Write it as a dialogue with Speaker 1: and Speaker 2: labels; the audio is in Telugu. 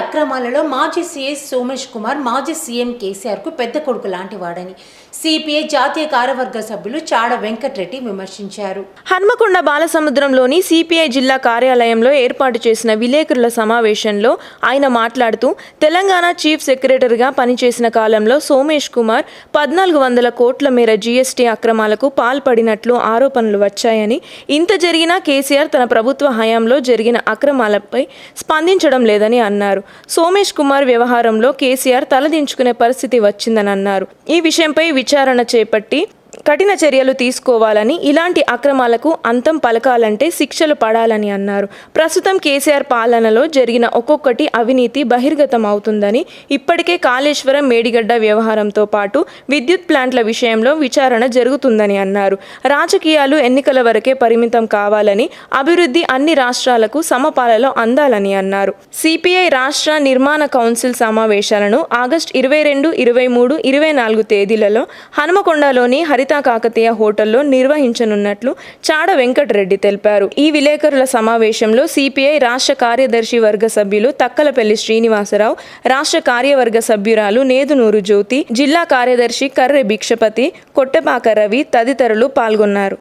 Speaker 1: అక్రమాలలో మాజీ సీఎస్ సోమేష్ కుమార్ మాజీ సీఎం కేసీఆర్ కు పెద్ద కొడుకు లాంటి వాడని సిపిఐ జాతీయ కార్యవర్గ సభ్యులు చాడ వెంకటరెడ్డి విమర్శించారు.
Speaker 2: హన్మకొండ బాలసముద్రంలోని సిపిఐ జిల్లా కార్యాలయంలో ఏర్పాటు చేసిన విలేకరుల సమావేశంలో ఆయన మాట్లాడుతూ తెలంగాణ చీఫ్ సెక్రటరీగా పనిచేసిన కాలంలో సోమేష్ కుమార్ 1400 కోట్ల మేర జీఎస్టీ అక్రమాలకు పాల్పడినట్లు ఆరోపణలు వచ్చాయని, ఇంత జరిగినా కేసీఆర్ తన ప్రభుత్వ హయాంలో జరిగిన అక్రమాలపై స్పందించడం లేదని అన్నారు. సోమేష్ కుమార్ వ్యవహారంలో కేసీఆర్ తలదించుకునే పరిస్థితి వచ్చిందని అన్నారు. ఈ విషయంపై విచారణ చేపట్టి కఠిన చర్యలు తీసుకోవాలని, ఇలాంటి అక్రమాలకు అంతం పలకాలంటే శిక్షలు పడాలని అన్నారు. ప్రస్తుతం కేసీఆర్ పాలనలో జరిగిన ఒక్కొక్కటి అవినీతి బహిర్గతం అవుతుందని, ఇప్పటికే కాళేశ్వరం మేడిగడ్డ వ్యవహారంతో పాటు విద్యుత్ ప్లాంట్ల విషయంలో విచారణ జరుగుతుందని అన్నారు. రాజకీయాలు ఎన్నికల వరకే పరిమితం కావాలని, అభివృద్ధి అన్ని రాష్ట్రాలకు సమపాలలో అందాలని అన్నారు. సిపిఐ రాష్ట్ర నిర్మాణ కౌన్సిల్ సమావేశాలను ఆగస్టు 22, 23, 24 తేదీలలో హనుమకొండలోని హరిత కాకతీయ హోటల్లో నిర్వహించనున్నట్లు చాడ వెంకటరెడ్డి తెలిపారు. ఈ విలేకరుల సమావేశంలో సిపిఐ రాష్ట్ర కార్యదర్శి వర్గ సభ్యులు తక్కలపల్లి శ్రీనివాసరావు, రాష్ట్ర కార్యవర్గ సభ్యురాలు నేదునూరు జ్యోతి, జిల్లా కార్యదర్శి కర్రె భిక్షపతి, కొట్టెపాక రవి తదితరులు పాల్గొన్నారు.